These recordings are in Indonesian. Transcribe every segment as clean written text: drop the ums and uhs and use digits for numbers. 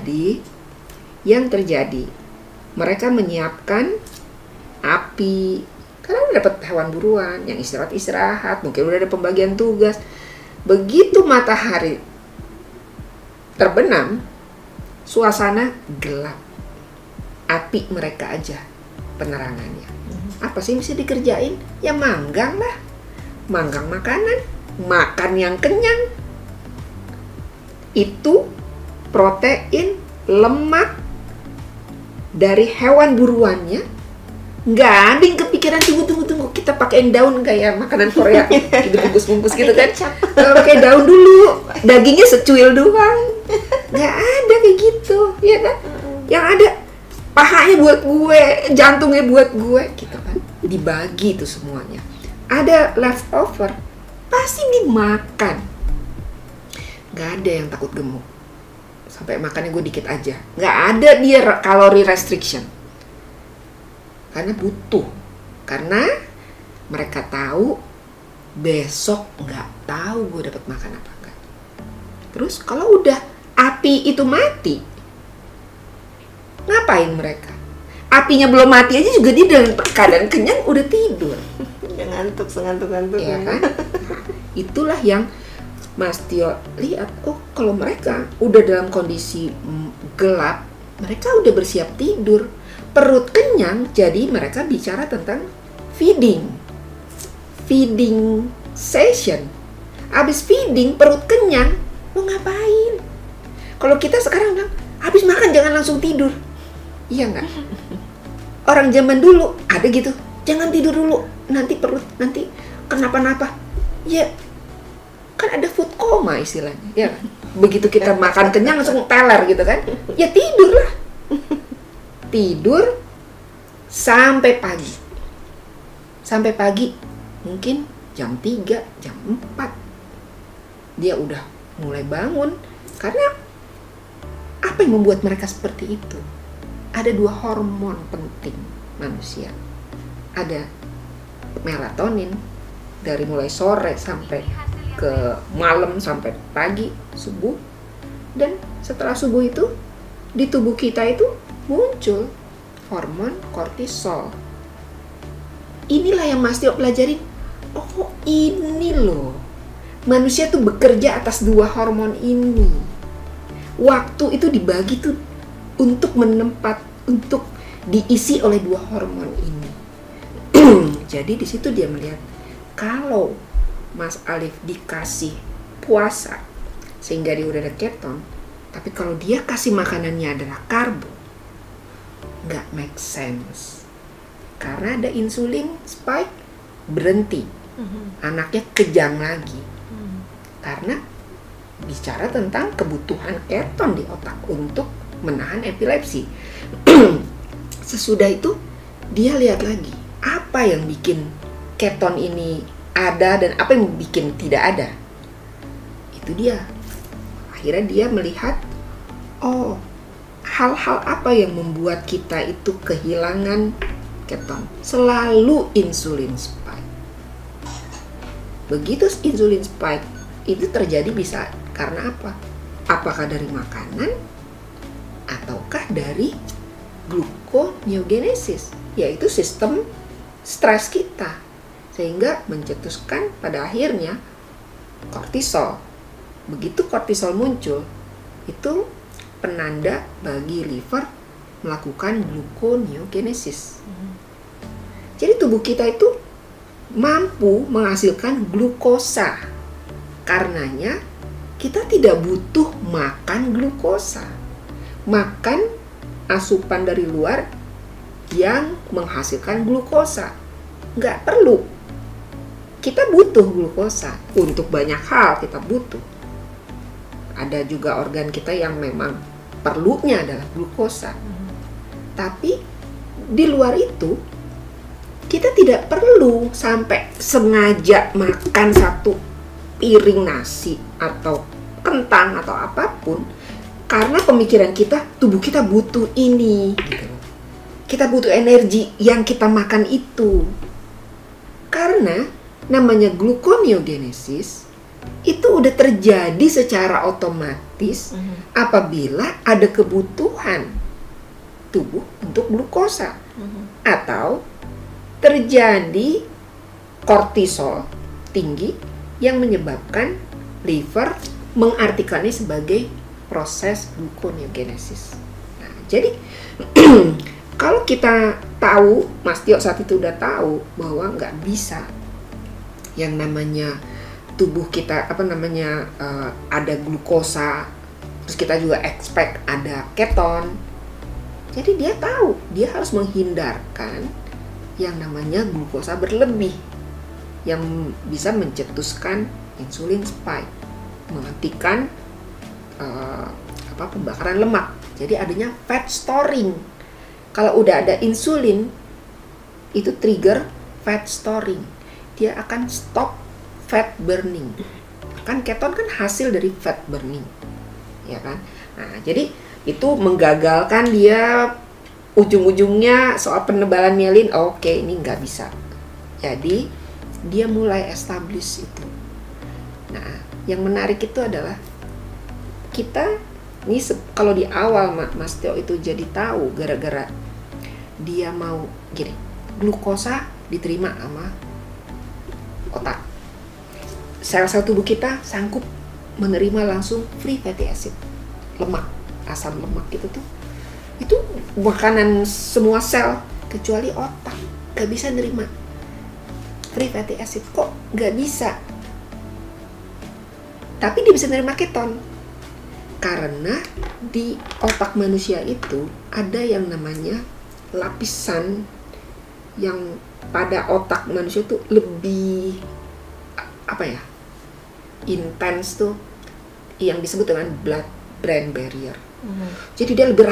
Jadi yang terjadi, mereka menyiapkan api karena udah dapat hewan buruan, yang istirahat, mungkin udah ada pembagian tugas. Begitu matahari terbenam, suasana gelap. Api mereka aja penerangannya. Apa sih mesti dikerjain? Ya manggang lah. Manggang makanan, makan yang kenyang. Itu protein, lemak dari hewan buruannya. Nggak ada yang kepikiran, tunggu, kita pakein daun kayak makanan Korea, dibungkus-bungkus gitu kan. Pakai daun dulu, dagingnya secuil doang. Nggak ada kayak gitu, ya kan? Yang ada pahanya buat gue, jantungnya buat gue, gitu kan. Dibagi itu semuanya. Ada leftover, pasti dimakan. Nggak ada yang takut gemuk. Sampai makannya gue dikit aja. Nggak ada dia kalori restriction. Karena butuh. Karena mereka tahu besok nggak tahu gue dapat makan apa enggak. Terus kalau udah api itu mati, ngapain mereka? Apinya belum mati aja juga dia dalam keadaan kenyang udah tidur. Yang ngantuk, sengantuk-ngantuk. Ya kan? Itulah yang Mas Tio lihat, oh kalau mereka udah dalam kondisi gelap, mereka udah bersiap tidur, perut kenyang, jadi mereka bicara tentang feeding session. Abis feeding, perut kenyang, mau ngapain? Kalau kita sekarang bilang, habis makan jangan langsung tidur. Iya nggak? Orang zaman dulu ada gitu, jangan tidur dulu, nanti perut, nanti kenapa-napa. Ya, kan ada food coma istilahnya, ya. Begitu kita makan kenyang langsung teler gitu kan, ya tidurlah. Tidur sampai pagi. Sampai pagi, mungkin jam 3, jam 4. Dia udah mulai bangun. Karena apa yang membuat mereka seperti itu? Ada 2 hormon penting manusia. Ada melatonin dari mulai sore sampai ke malam sampai pagi, subuh. Dan setelah subuh itu di tubuh kita itu muncul hormon kortisol. Inilah yang Mas Tio pelajarin. Oh, ini loh. Manusia tuh bekerja atas 2 hormon ini. Waktu itu dibagi tuh untuk untuk diisi oleh 2 hormon ini. Jadi di situ dia melihat kalau Mas Alif dikasih puasa sehingga dia udah ada keton, tapi kalau dia kasih makanannya adalah karbo, nggak make sense. Karena ada insulin spike, berhenti, anaknya kejang lagi. Karena bicara tentang kebutuhan keton di otak untuk menahan epilepsi. Sesudah itu dia lihat lagi apa yang bikin keton ini ada dan apa yang bikin tidak ada. Itu dia. Akhirnya dia melihat, oh, hal-hal apa yang membuat kita itu kehilangan keton? Selalu insulin spike. Begitu insulin spike itu terjadi bisa karena apa? Apakah dari makanan ataukah dari gluconeogenesis, yaitu sistem stres kita, sehingga mencetuskan pada akhirnya kortisol. Begitu kortisol muncul, itu penanda bagi liver melakukan gluconeogenesis. Jadi tubuh kita itu mampu menghasilkan glukosa. Karenanya kita tidak butuh makan glukosa. Makan asupan dari luar yang menghasilkan glukosa. Nggak perlu. Kita butuh glukosa. Untuk banyak hal kita butuh. Ada juga organ kita yang memang perlunya adalah glukosa. Tapi di luar itu, kita tidak perlu sampai sengaja makan 1 piring nasi atau kentang atau apapun, karena pemikiran kita, tubuh kita butuh ini gitu. Kita butuh energi yang kita makan itu. Karena namanya gluconeogenesis itu udah terjadi secara otomatis otomatis apabila ada kebutuhan tubuh untuk glukosa atau terjadi kortisol tinggi yang menyebabkan liver mengartikannya sebagai proses gluconeogenesis. Nah, jadi kalau kita tahu, Mas Tio saat itu udah tahu bahwa nggak bisa yang namanya tubuh kita ada glukosa, terus kita juga expect ada keton. Jadi dia tahu dia harus menghindarkan yang namanya glukosa berlebih yang bisa mencetuskan insulin spike, menghentikan pembakaran lemak. Jadi adanya fat storing. Kalau udah ada insulin, itu trigger fat storing. Dia akan stop fat burning. Kan keton kan hasil dari fat burning, ya kan? Nah, jadi itu menggagalkan dia, ujung-ujungnya soal penebalan mielin. Oke, ini nggak bisa. Jadi dia mulai establish itu. Nah, yang menarik itu adalah kita ini kalau di awal Mas Tio itu jadi tahu gara-gara dia mau gini, glukosa diterima sama otak. Sel-sel tubuh kita sanggup menerima langsung free fatty acid, lemak, asam lemak itu makanan semua sel kecuali otak gak bisa nerima free fatty acid. Kok gak bisa? Tapi dia bisa nerima keton karena di otak manusia itu ada yang namanya lapisan yang pada otak manusia tuh lebih intens tuh yang disebut dengan blood-brain barrier. Jadi dia lebih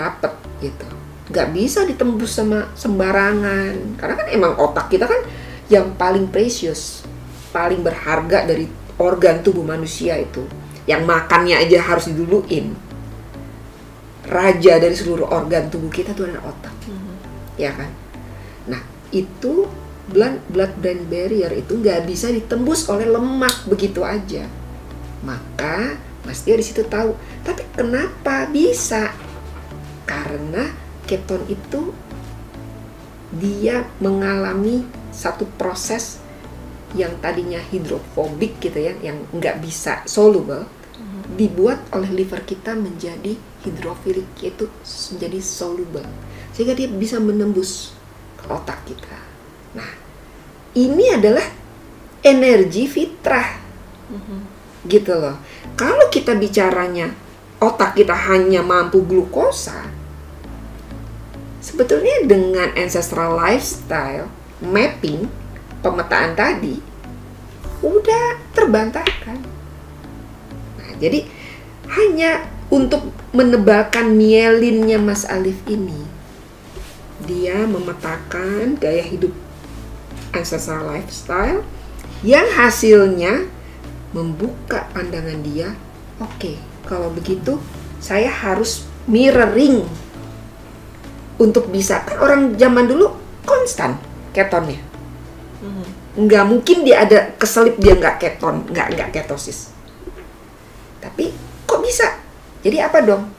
rapat gitu. Nggak bisa ditembus sama sembarangan. Karena kan emang otak kita kan yang paling precious, paling berharga dari organ tubuh manusia itu. Yang makannya aja harus diduluin. Raja dari seluruh organ tubuh kita itu adalah otak. Ya kan? Nah, itu blood-brain barrier itu nggak bisa ditembus oleh lemak begitu aja. Maka Mas Tio di situ tahu. Tapi kenapa bisa? Karena keton itu dia mengalami satu proses yang tadinya hidrofobik gitu ya, yang nggak bisa soluble, dibuat oleh liver kita menjadi hidrofilik, yaitu menjadi soluble, sehingga dia bisa menembus ke otak kita. Nah, ini adalah energi fitrah, gitu loh. Kalau kita bicaranya otak kita hanya mampu glukosa, sebetulnya dengan ancestral lifestyle mapping, pemetaan tadi udah terbantahkan. Nah, jadi hanya untuk menebalkan mielinnya Mas Alif ini, dia memetakan gaya hidup ancestral lifestyle yang hasilnya membuka pandangan dia. Oke, kalau begitu saya harus mirroring untuk bisa, kan orang zaman dulu konstan ketonnya. Nggak mungkin dia ada keselip dia nggak keton, nggak ketosis. Tapi kok bisa? Jadi apa dong?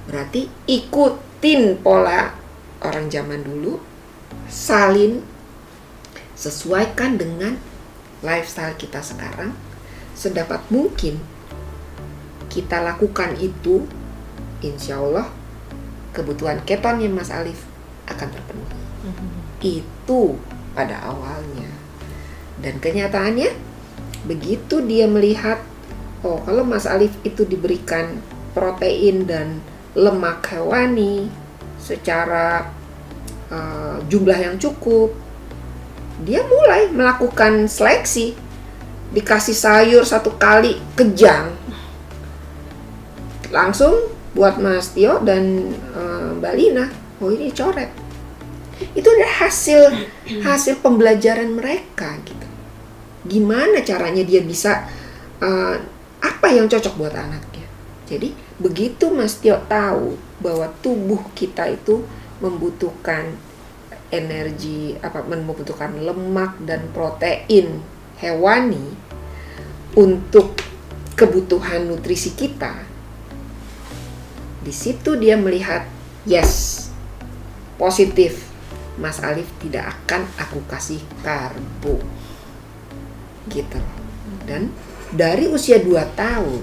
Berarti ikutin pola orang zaman dulu, salin, sesuaikan dengan lifestyle kita sekarang, sedapat mungkin kita lakukan itu, insya Allah kebutuhan ketonnya Mas Alif akan terpenuhi. Itu pada awalnya. Dan kenyataannya begitu dia melihat, oh kalau Mas Alif itu diberikan protein dan lemak hewani secara jumlah yang cukup, dia mulai melakukan seleksi. Dikasih sayur 1 kali kejang, langsung buat Mas Tio dan Mbak Lina, oh ini coret. Itu adalah hasil pembelajaran mereka gitu. Gimana caranya dia bisa apa yang cocok buat anaknya. Jadi begitu Mas Tio tahu bahwa tubuh kita itu membutuhkan energi, membutuhkan lemak dan protein hewani untuk kebutuhan nutrisi kita, di situ dia melihat, yes, positif, Mas Alif tidak akan aku kasih karbo, gitu. Dan dari usia 2 tahun,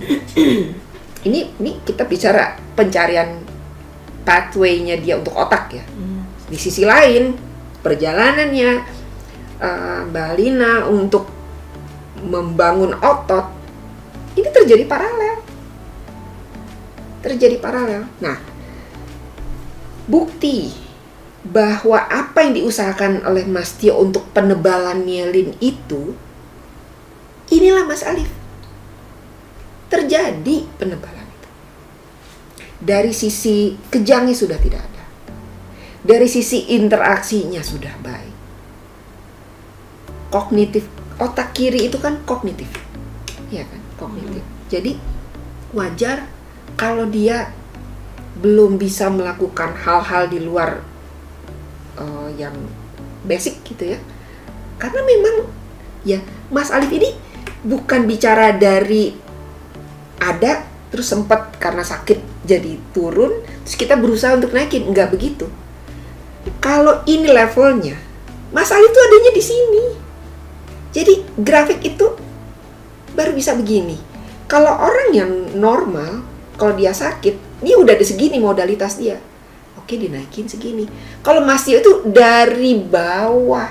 ini kita bicara pencarian pathway-nya dia untuk otak ya. Di sisi lain, perjalanannya Mbak Lina untuk membangun otot, ini terjadi paralel. Nah, bukti bahwa apa yang diusahakan oleh Mas Tio untuk penebalan myelin itu, inilah Mas Alif. Terjadi penebalan itu. Dari sisi kejangnya sudah tidak ada. Dari sisi interaksinya sudah baik. Kognitif, otak kiri itu kan kognitif. Iya kan, kognitif. Jadi wajar kalau dia belum bisa melakukan hal-hal di luar yang basic gitu ya. Karena memang ya Mas Alif ini bukan bicara dari ada terus sempat karena sakit jadi turun terus kita berusaha untuk naikin, enggak begitu. Kalau ini levelnya, Mas Alif tuh adanya di sini. Jadi grafik itu baru bisa begini. Kalau orang yang normal, kalau dia sakit, dia udah ada segini modalitas dia. Oke, dinaikin segini. Kalau Mas Tio itu dari bawah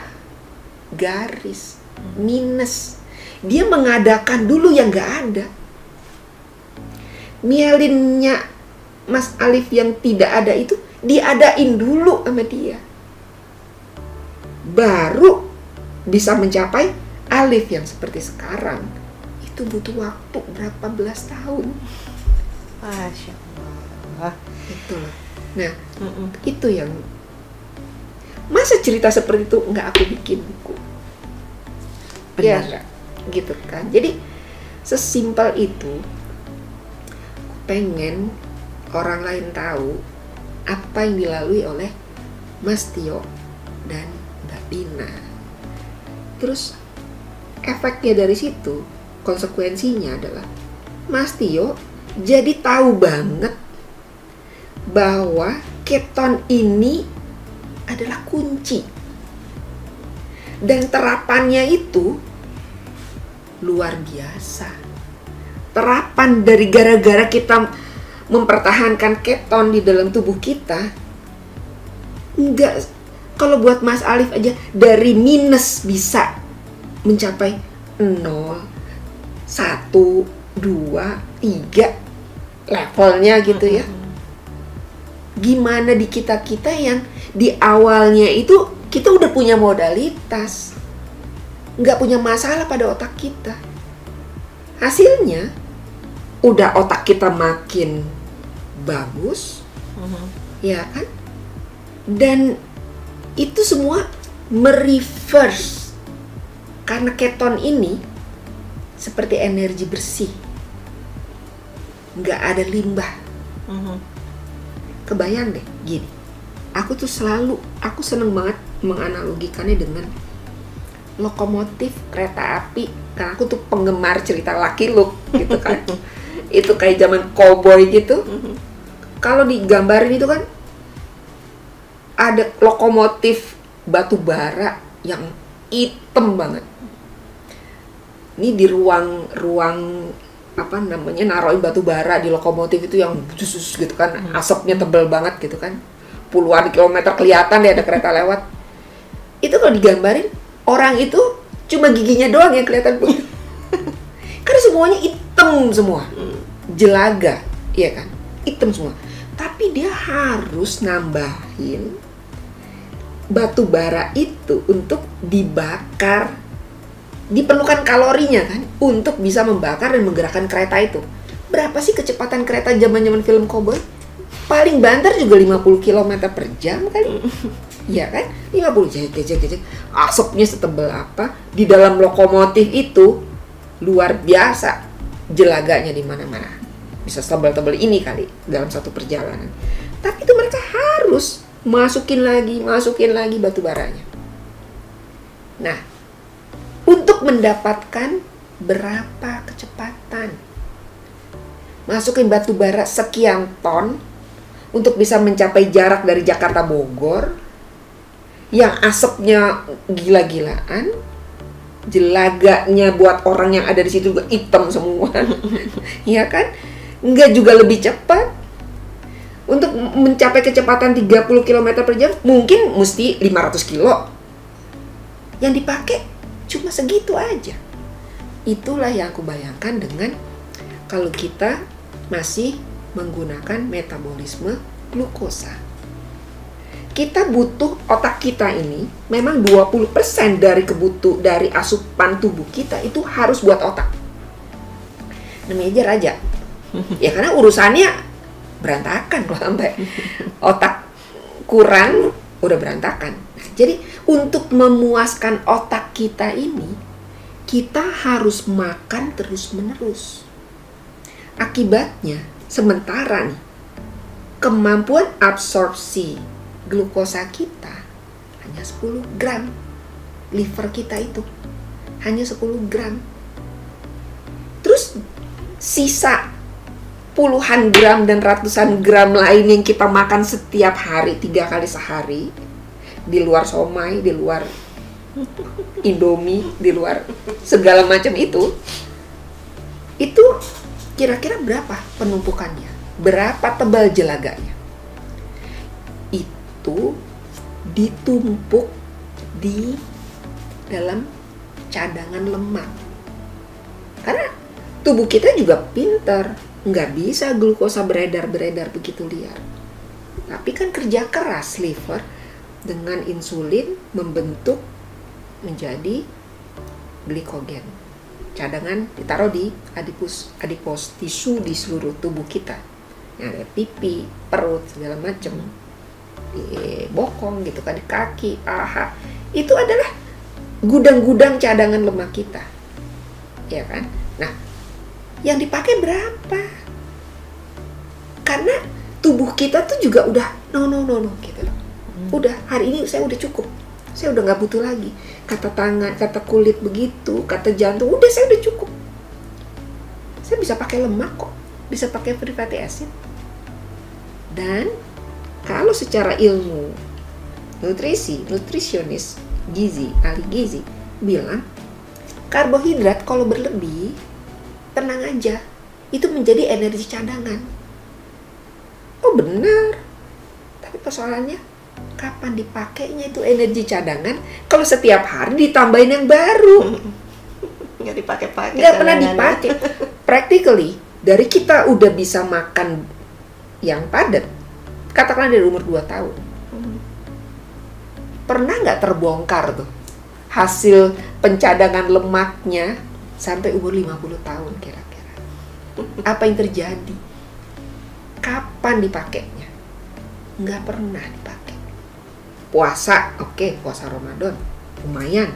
garis minus. Dia mengadakan dulu yang nggak ada. Myelinnya Mas Alif yang tidak ada itu diadain dulu sama dia. Baru bisa mencapai Alif yang seperti sekarang. Itu butuh waktu berapa belas tahun. Masya Allah. Itulah. Nah, itu yang masa cerita seperti itu nggak aku bikin buku. Benar. Ya, gitu kan. Jadi sesimpel itu, aku pengen orang lain tahu apa yang dilalui oleh Mas Tio dan Mbak Lina. Terus efeknya dari situ, konsekuensinya adalah Mas Tio jadi tahu banget bahwa keton ini adalah kunci. Dan terapannya itu luar biasa. Terapan dari gara-gara kita mempertahankan keton di dalam tubuh kita, enggak, kalau buat Mas Alif aja dari minus bisa mencapai 0, 1, 2, 3 levelnya gitu ya. Gimana di kita-kita yang di awalnya itu kita udah punya modalitas, nggak punya masalah pada otak kita. Hasilnya udah otak kita makin bagus, ya kan? Dan itu semua mereverse karena keton ini seperti energi bersih, nggak ada limbah. Kebayang deh gini, aku seneng banget menganalogikannya dengan lokomotif kereta api, karena aku tuh penggemar cerita Lucky Luke gitu kan. Itu kayak zaman cowboy gitu. Kalau digambarin itu kan ada lokomotif batu bara yang hitam banget. Ini di ruang apa namanya, naruhin batu bara di lokomotif itu yang jusus gitu kan, asapnya tebal banget gitu kan, puluhan kilometer kelihatan deh ada kereta lewat. Itu kalau digambarin, orang itu cuma giginya doang yang kelihatan putih. Karena semuanya hitam semua, jelaga, iya kan, hitam semua. Tapi dia harus nambahin batu bara itu untuk dibakar. Diperlukan kalorinya kan untuk bisa membakar dan menggerakkan kereta itu. Berapa sih kecepatan kereta zaman-zaman film cowboy? Paling banter juga 50 km per jam kali. Iya kan? 50 jek. Asapnya setebal apa? Di dalam lokomotif itu luar biasa jelaganya di mana-mana. Bisa setebal-tebal ini kali dalam satu perjalanan. Tapi itu mereka harus masukin lagi batu baranya. Nah, untuk mendapatkan berapa kecepatan masukin batu bara sekian ton untuk bisa mencapai jarak dari Jakarta Bogor yang asapnya gila-gilaan, jelaganya buat orang yang ada di situ juga hitam semua. Ya kan? Enggak juga lebih cepat. Untuk mencapai kecepatan 30 km per jam mungkin mesti 500 kilo. Yang dipakai cuma segitu aja. Itulah yang aku bayangkan dengan kalau kita masih menggunakan metabolisme glukosa. Kita butuh, otak kita ini memang 20% dari asupan tubuh kita itu harus buat otak. Namanya aja raja. Ya karena urusannya berantakan kalau sampai otak kurang udah berantakan. Nah, jadi untuk memuaskan otak kita ini kita harus makan terus-menerus. Akibatnya sementara nih kemampuan absorpsi glukosa kita hanya 10 gram. Liver kita itu hanya 10 gram. Terus sisa puluhan gram dan ratusan gram lain yang kita makan setiap hari, 3 kali sehari, di luar somai, di luar Indomie, di luar segala macam itu kira-kira berapa penumpukannya? Berapa tebal jelaganya? Itu ditumpuk di dalam cadangan lemak. Karena tubuh kita juga pintar, nggak bisa glukosa beredar begitu liar. Tapi kan kerja keras liver dengan insulin membentuk menjadi glikogen. Cadangan ditaruh di adipos tisu di seluruh tubuh kita. Yang ada pipi, perut, segala macam. Di bokong gitu kan, di kaki, paha. Itu adalah gudang-gudang cadangan lemak kita. Ya kan? Nah, yang dipakai berapa? Karena tubuh kita tuh juga udah no gitu loh. Udah, hari ini saya udah cukup. Saya udah nggak butuh lagi. Kata tangan, kata kulit begitu, kata jantung, udah saya udah cukup. Saya bisa pakai lemak kok, bisa pakai free fatty acid. Dan kalau secara ilmu nutrisionis, ahli gizi bilang karbohidrat kalau berlebih, tenang aja, itu menjadi energi cadangan. Oh benar, tapi persoalannya kapan dipakainya itu energi cadangan kalau setiap hari ditambahin yang baru? Nggak dipakai-pakai. Nggak pernah dipakai. Practically, dari kita udah bisa makan yang padat, katakanlah dari umur 2 tahun. Pernah nggak terbongkar tuh hasil pencadangan lemaknya sampai umur 50 tahun kira-kira? Apa yang terjadi? Kapan dipakainya? Nggak pernah dipakai. Puasa, oke, puasa Ramadan, lumayan.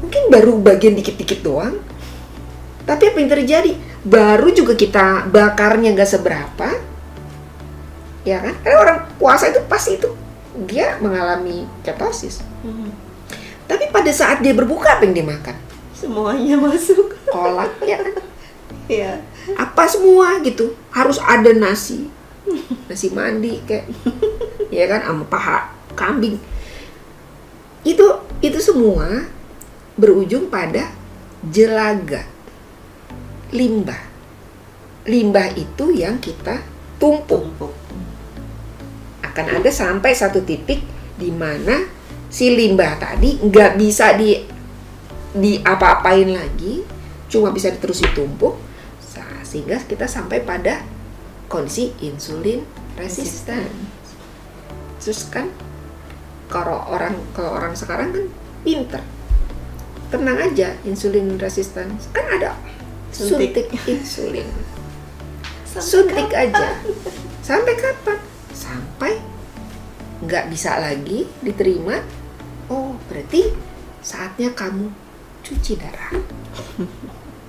Mungkin baru bagian dikit-dikit doang. Tapi apa yang terjadi? Baru juga kita bakarnya nggak seberapa. Ya kan? Karena orang puasa itu pasti itu dia mengalami ketosis. Tapi pada saat dia berbuka, apa yang dia makan? Semuanya masuk. Kolak, ya kan? Iya. Apa semua gitu. Harus ada nasi. Nasi mandi kayak, ya kan, sama paha kambing. Itu semua berujung pada jelaga, limbah. Limbah itu yang kita tumpuk. Akan ada sampai satu titik di mana si limbah tadi nggak bisa di apa-apain lagi, cuma bisa terus ditumpuk, sehingga kita sampai pada kondisi insulin resisten. Terus kan kalau orang sekarang kan pinter, tenang aja, insulin resisten kan ada suntik insulin, suntik aja. Sampai kapan? Sampai nggak bisa lagi diterima. Oh, berarti saatnya kamu cuci darah.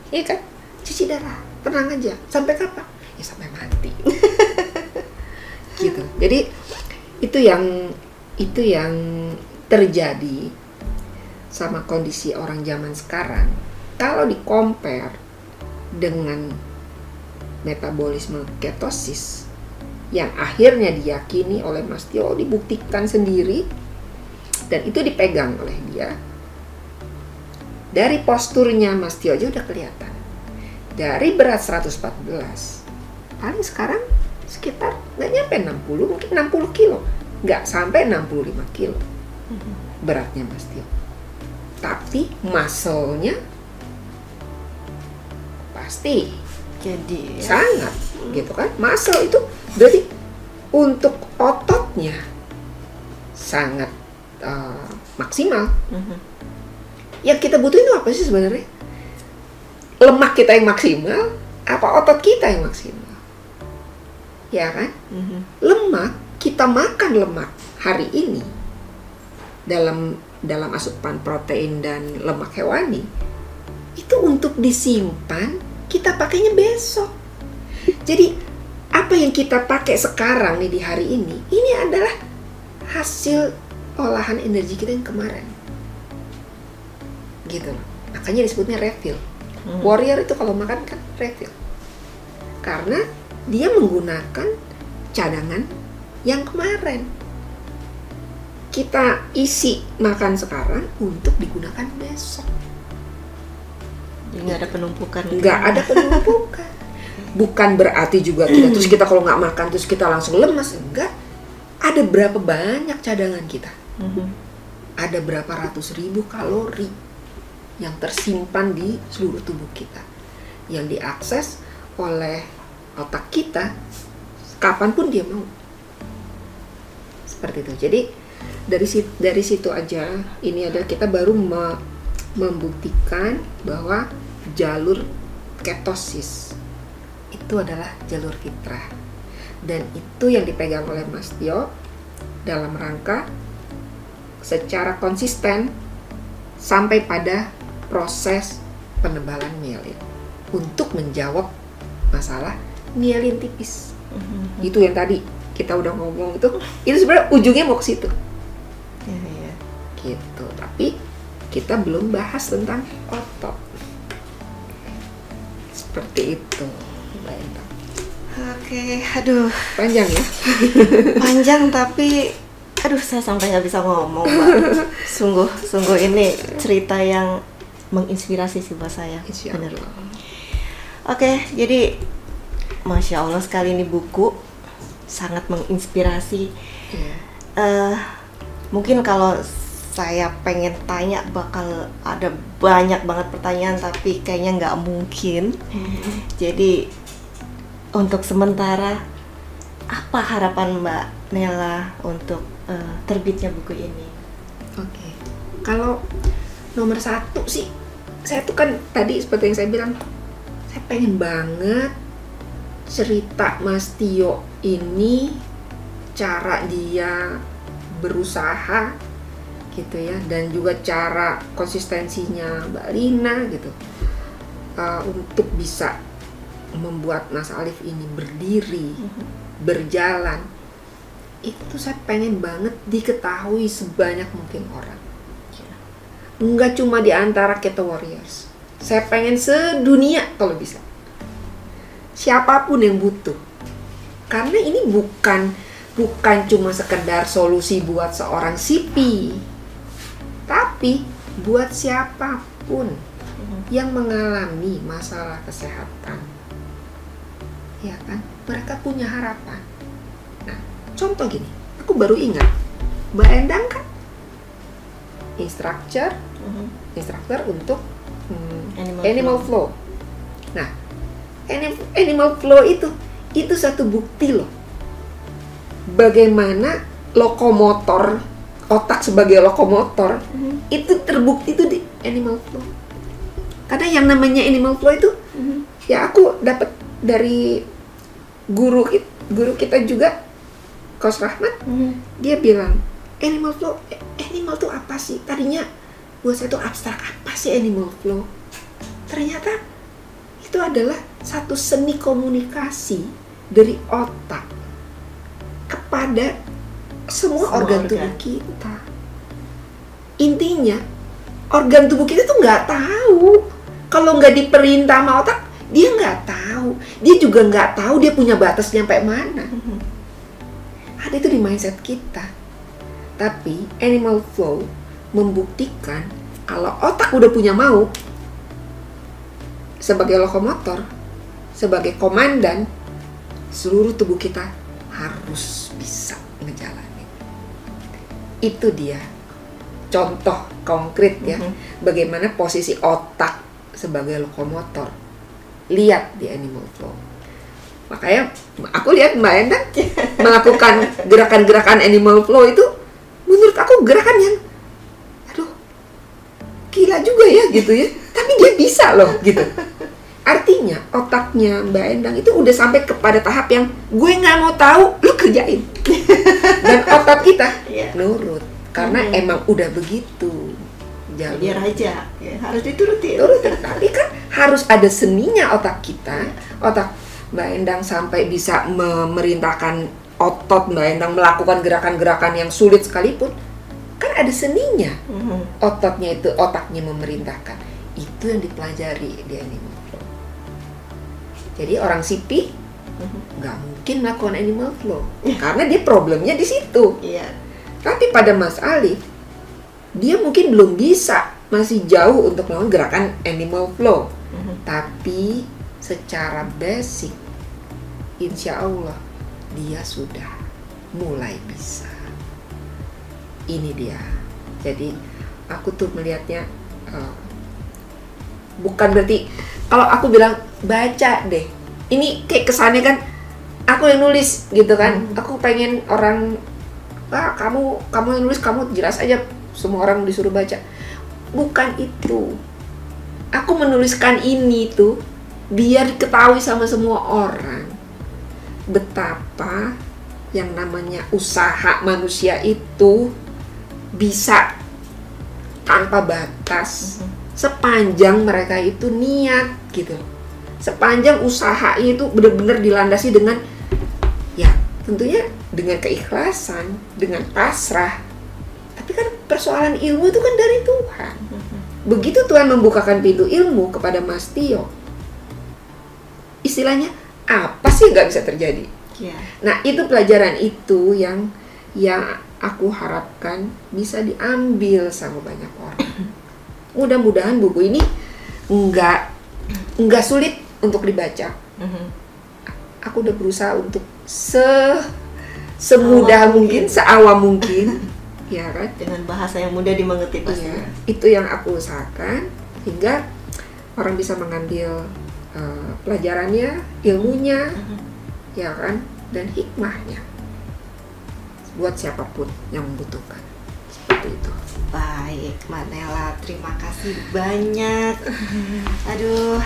Iya kan? Cuci darah, tenang aja. Sampai kapan? Ya sampai mati. Gitu. Jadi itu yang terjadi sama kondisi orang zaman sekarang. Kalau di compare dengan metabolisme ketosis yang akhirnya diyakini oleh Mas Tio, dibuktikan sendiri, dan itu dipegang oleh dia. Dari posturnya Mas Tio aja udah kelihatan. Dari berat 114, paling sekarang sekitar nggak nyampe 60, mungkin 60 kilo. Nggak sampai 65 kilo beratnya Mas Tio. Tapi muscle-nya pasti Jadi sangat gitu kan. Muscle itu berarti untuk ototnya sangat maksimal. Yang kita butuhin itu apa sih sebenarnya? Lemak kita yang maksimal apa otot kita yang maksimal? Ya kan? Lemak, kita makan lemak hari ini dalam asupan protein dan lemak hewani itu untuk disimpan, kita pakainya besok. Jadi apa yang kita pakai sekarang nih di hari ini adalah hasil olahan energi kita yang kemarin. Gitu loh. Makanya disebutnya refill. Warrior itu kalau makan kan refill. Karena dia menggunakan cadangan yang kemarin. Kita isi makan sekarang untuk digunakan besok. Jadi nggak ada penumpukan. Nggak ada penumpukan. Bukan berarti juga kita kalau nggak makan terus kita langsung lemas. Enggak. Ada berapa banyak cadangan kita. Ada berapa ratus ribu kalori yang tersimpan di seluruh tubuh kita, yang diakses oleh otak kita kapanpun dia mau. Seperti itu. Jadi dari situ aja, ini adalah kita baru membuktikan bahwa jalur ketosis itu adalah jalur fitrah, dan itu yang dipegang oleh Mas Tio dalam rangka secara konsisten sampai pada proses penebalan mielin untuk menjawab masalah mielin tipis. Itu yang tadi kita udah ngomong, itu sebenarnya ujungnya mau ke situ. Ya. Gitu. Tapi kita belum bahas tentang otot. Seperti itu. Bayangkan. Oke, aduh. Panjang ya? Panjang tapi aduh saya sampai nggak bisa ngomong, Mbak. Sungguh ini cerita yang menginspirasi sih buat saya. Bener. Oke, jadi Masya Allah sekali ini buku sangat menginspirasi. Mungkin kalau saya pengen tanya bakal ada banyak banget pertanyaan, tapi kayaknya nggak mungkin. Jadi untuk sementara, apa harapan Mbak Nela untuk terbitnya buku ini? Oke. Kalau nomor satu sih, saya tuh kan tadi seperti yang saya bilang, saya pengen banget cerita Mas Tio ini, cara dia berusaha gitu ya, dan juga cara konsistensinya Mbak Lina gitu, untuk bisa membuat Mas Alif ini berdiri, berjalan. Itu saya pengen banget diketahui sebanyak mungkin orang. Enggak cuma di antara Keto Warriors. Saya pengen sedunia kalau bisa. Siapapun yang butuh. Karena ini bukan cuma sekedar solusi buat seorang sipi, tapi buat siapapun yang mengalami masalah kesehatan. Ya kan? Mereka punya harapan. Nah, contoh gini, aku baru ingat, Mbak Endang kan instruktur untuk Animal Flow. Nah, Animal Flow itu satu bukti loh, bagaimana lokomotor, otak sebagai lokomotor itu terbukti itu di Animal Flow. Karena yang namanya Animal Flow itu ya aku dapat dari guru kita juga, Coach Rahmat. Dia bilang Animal Flow, animal tuh apa sih? Tadinya buat saya tuh abstrak, apa sih Animal Flow? Ternyata itu adalah satu seni komunikasi dari otak kepada semua organ tubuh kita. Intinya organ tubuh kita tuh nggak tahu, kalau nggak diperintah sama otak Dia nggak tahu. Dia juga nggak tahu dia punya batas nyampe mana. Ada itu di mindset kita. Tapi Animal Flow membuktikan kalau otak udah punya mau, sebagai lokomotor, sebagai komandan, seluruh tubuh kita harus bisa ngejalanin. Itu dia contoh konkret ya, bagaimana posisi otak sebagai lokomotor. Lihat di Animal Flow. Makanya aku lihat Mbak Endang melakukan gerakan-gerakan Animal Flow itu, menurut aku gerakan yang aduh gila juga ya gitu ya, tapi dia bisa loh gitu. Artinya otaknya Mbak Endang itu udah sampai kepada tahap yang gue nggak mau tahu, lu kerjain. Dan otak kita nurut karena emang udah begitu. Dia raja, ya, harus diturutin. Tapi kan harus ada seninya otak kita. Otak Mbak Endang sampai bisa memerintahkan otot Mbak Endang melakukan gerakan-gerakan yang sulit sekalipun, kan ada seninya. Ototnya itu, otaknya memerintahkan. Itu yang dipelajari di Animal Flow. Jadi orang CP nggak mungkin melakukan Animal Flow karena dia problemnya di situ. Tapi pada Mas Alif, dia mungkin belum bisa, masih jauh untuk melakukan gerakan Animal Flow. Tapi secara basic, insya Allah dia sudah mulai bisa. Ini dia. Jadi aku tuh melihatnya bukan berarti kalau aku bilang baca deh, ini kayak kesannya kan aku yang nulis gitu kan. Aku pengen orang, kamu yang nulis, kamu jelas aja semua orang disuruh baca. Bukan itu. Aku menuliskan ini tuh biar diketahui sama semua orang betapa yang namanya usaha manusia itu bisa tanpa batas sepanjang mereka itu niat gitu. Sepanjang usahanya itu benar-benar dilandasi dengan ya tentunya dengan keikhlasan, dengan pasrah. Tapi kan persoalan ilmu itu kan dari Tuhan. Begitu Tuhan membukakan pintu ilmu kepada Mas Tio, istilahnya apa sih nggak bisa terjadi? Nah itu pelajaran itu yang aku harapkan bisa diambil sama banyak orang. Mudah-mudahan buku ini nggak sulit untuk dibaca. Aku udah berusaha untuk semudah mungkin, seawam mungkin, ya kan? Dengan bahasa yang mudah dimengerti pasti. Iya, itu yang aku usahakan hingga orang bisa mengambil pelajarannya, ilmunya, ya kan, dan hikmahnya buat siapapun yang membutuhkan. Seperti itu. Baik, Mbak Nela, terima kasih banyak. Aduh,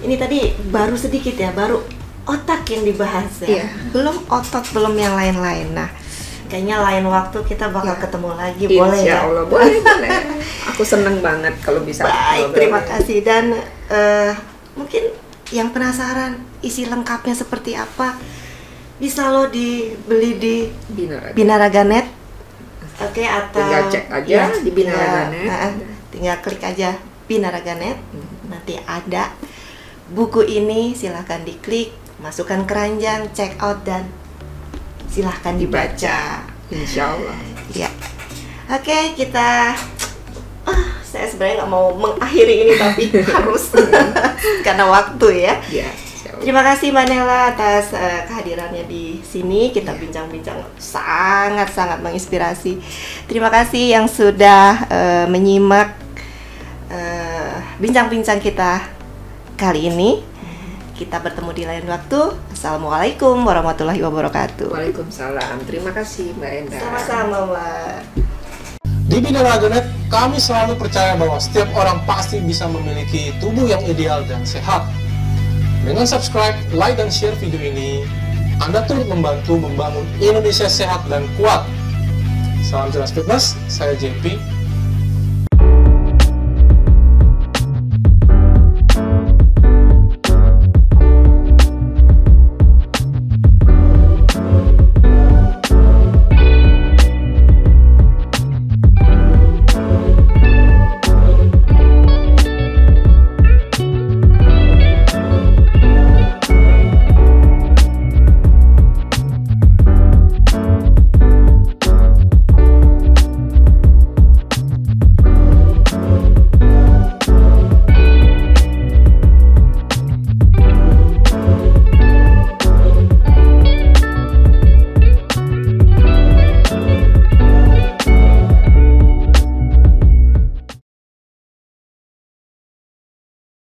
ini tadi baru sedikit ya, baru otak yang dibahas ya. Belum otot, belum yang lain-lain. Nah, kayaknya lain waktu kita bakal ketemu lagi, boleh ya? Allah, boleh. Aku seneng banget kalau bisa. Baik, terima kasih. Dan mungkin yang penasaran isi lengkapnya seperti apa, bisa lo dibeli di Binaraga.net. Oke, atau tinggal cek aja di Binaraga.net. Tinggal klik aja Binaraga.net. Nanti ada buku ini, silahkan diklik, masukkan keranjang, check out, dan silahkan dibaca. Insya Allah. Ya. Oke, kita saya sebenarnya nggak mau mengakhiri ini tapi harus karena waktu ya. Terima kasih Mbak Nela atas kehadirannya di sini. Kita bincang-bincang sangat-sangat menginspirasi. Terima kasih yang sudah menyimak bincang-bincang kita kali ini. Kita bertemu di lain waktu. Assalamualaikum warahmatullahi wabarakatuh. Waalaikumsalam. Terima kasih Mbak Enda. Sama-sama Mbak. Di Binaraga.net, kami selalu percaya bahwa setiap orang pasti bisa memiliki tubuh yang ideal dan sehat. Dengan subscribe, like, dan share video ini, Anda turut membantu membangun Indonesia sehat dan kuat. Salam jelas fitness, saya JP.